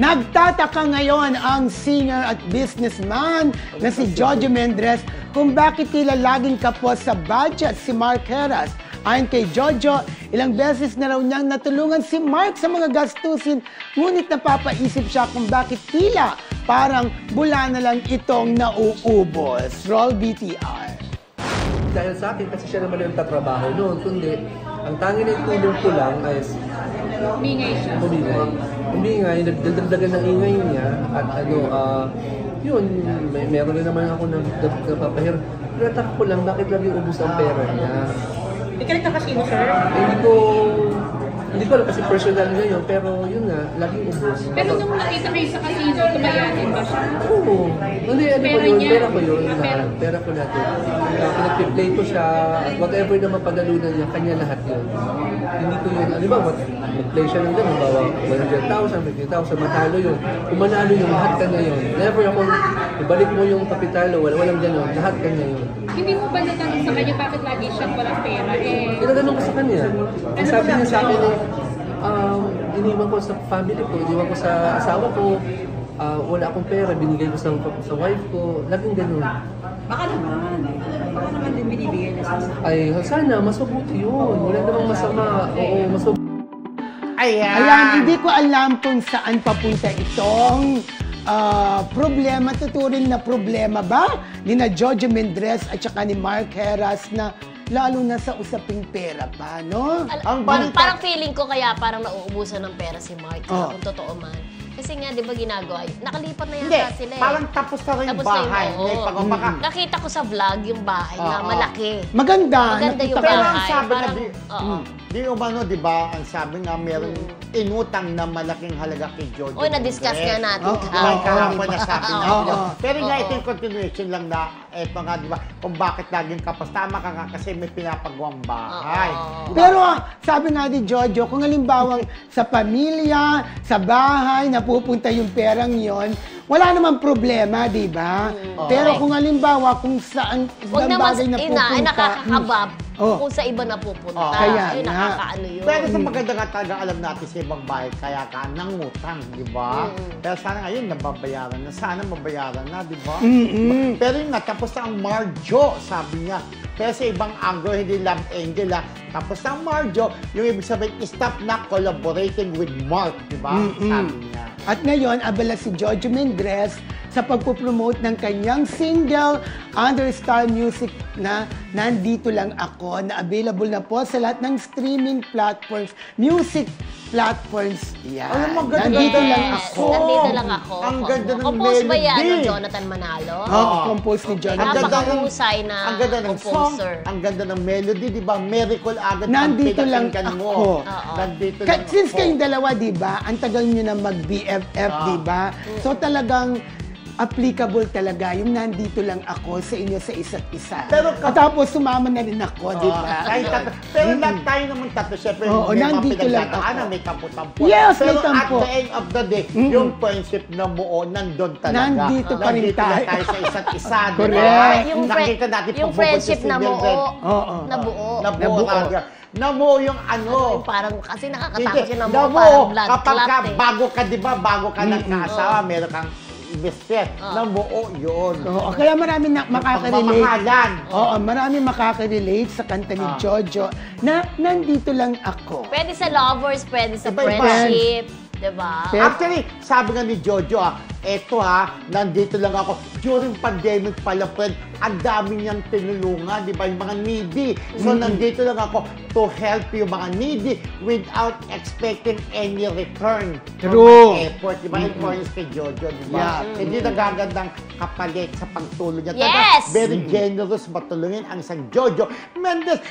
Nagtataka ngayon ang singer at businessman na si Jojo Mendrez kung bakit tila laging kapos sa budget si Mark Heras. Ayon kay Jojo, ilang beses na raw niyang natulungan si Mark sa mga gastusin, ngunit napapaisip siya kung bakit tila parang bula na lang itong nauubos. Roll BTR. Dahil sa akin, kasi siya naman yung tatrabaho noon, kundi ang tanging na itulong ko lang ay Umingay siya. Umingay, nagdagdagan ng ingay niya at yun, meron na naman ako napapahirap. Natak ko lang, bakit lagi ubus ang pera niya? Hindi ka nagkakasino, sir? Hindi ko alam kasi personal na yun, pero yun nga, laging ubos. Pero nung nakita kayo sa casino, tumayanin ba siya? Oo. Hindi, pera ko yun. Pera. Pera ko natin. Pinag-play ko siya, at whatever na mapadalunan niya, kanya lahat yun. Hindi ko yun, ano ba, mag-play siya ng gano'n, bawa 100,000, 50,000, matalo yun. Kung manalo yun, lahat kanya yun. Never akong, ibalik mo yung kapitalo, walang gano'n, lahat kanya yun. Hindi mo ba natanong sa kanya bakit lagi siyang walang pera? Tinatanong ko sa kanya. Ang sabi niya sa akin, iniwan ko sa family ko, iniwan ko sa asawa ko, wala akong pera, binigay ko sa wife ko, laging ganun. Baka naman din binibigyan niya sa Ay, sana, mas mabuti yun. Wala namang masama. Oo, mas mabuti. Ayan, hindi ko alam kung saan papunta itong problema, tuturing na problema ba ni na Jojo Mendrez at saka ni Mark Heras na lalo na sa usaping pera pa, no? Parang feeling ko kaya parang nauubusan ng pera si Mark, kung totoo man. Kasi nga, di ba ginagawa yun? Nakalipat na yata sila eh. Parang tapos na rin yung bahay. Nakita ko sa vlog yung bahay na malaki. Maganda. Maganda yung Pero bahay. ang sabi Parang, di umano, di ba, ang sabi nga, meron inutang na malaking halaga kay Jojo. Oy, na-discuss nga natin kahapon na sabi natin. Pero nga, ito yung continuation lang na, eto nga, di ba, kung bakit laging kapos. Tama ka nga kasi may pinapagawang bahay. Pero sabi nga ni Jojo, kung halimbawa sa pamilya, sa bahay, napupunta yung perang yon, wala namang problema, di ba? Pero kung halimbawa, kung saan huwag ibang naman bagay napupunta, nakakakabab kung sa iba napupunta. Kaya ay, nakakaano yun. Pero sa maganda nga talaga alam natin sa ibang bahay, kaya ka nangutang, di ba? Pero sana ngayon, nababayaran na. Sana mabayaran na, di ba? Pero yung natapos na ang Marjo, sabi niya. Pero sa ibang angle, hindi love angel, tapos na ang Marjo, yung ibig sabihin, stop na collaborating with Mark, di ba? Sabi niya. At ngayon, abala si Jojo Mendrez sa pagpupromote ng kanyang single under Star Music na Nandito Lang Ako, na available na po sa lahat ng streaming platforms, music platforms. Yan. Nandito Lang Ako. Nandito Lang Ako. Ang ganda ng compose ba yan melody. Jonathan Manalo? Oo, compose ni Jonathan. Napakahusay na ang ganda ng composer. song, ang ganda ng melody, di ba? Miracle agad Nandito Lang pinakinggan Ako. Nandito Lang Ako. Since kayong dalawa, di ba, ang tagal nyo na mag-BFF, di ba? So talagang applicable talaga yung Nandito Lang Ako sa inyo sa isa't isa. Pero at tapos sumama na rin ako, di ba? Pero lahat tayo naman tatlo, syempre, may mga Nandito Lang pinagdadaanan, Ako. may tampo-tampo. Yes, pero may tampo. at the end of the day, yung friendship na buo, nandun talaga. Nandito pa rin lang tayo. tayo sa isa't isa. Correct. Nakita natin yung friendship na buo. Nabuo talaga. Nabuo yung ano. Parang kasi nakakatakot yun na mo, Nabuo. parang blood Kapag clot eh. bago ka, di ba, bago ka nagkaasawa, meron kang invested. Nabuo yun. Oo, kaya marami na makaka-relate. Pagmamahalan. Oo, marami makaka-relate sa kanta ni Jojo na Nandito Lang Ako. Pwede sa lovers, pwede sa Iba-iba. friendship. Diba? Actually, sabi nga ni Jojo, eto nandito lang ako. During pandemic pala, friend, ang dami niyang tinulungan, di ba? Yung mga needy. So, nandito lang ako to help yung mga needy without expecting any return. True. For my effort, di ba? In fairness kay Jojo, di ba? Hindi nagagandang kapalit sa pagtulong niya. Yes! Very generous matulungin ang isang Jojo Mendrez.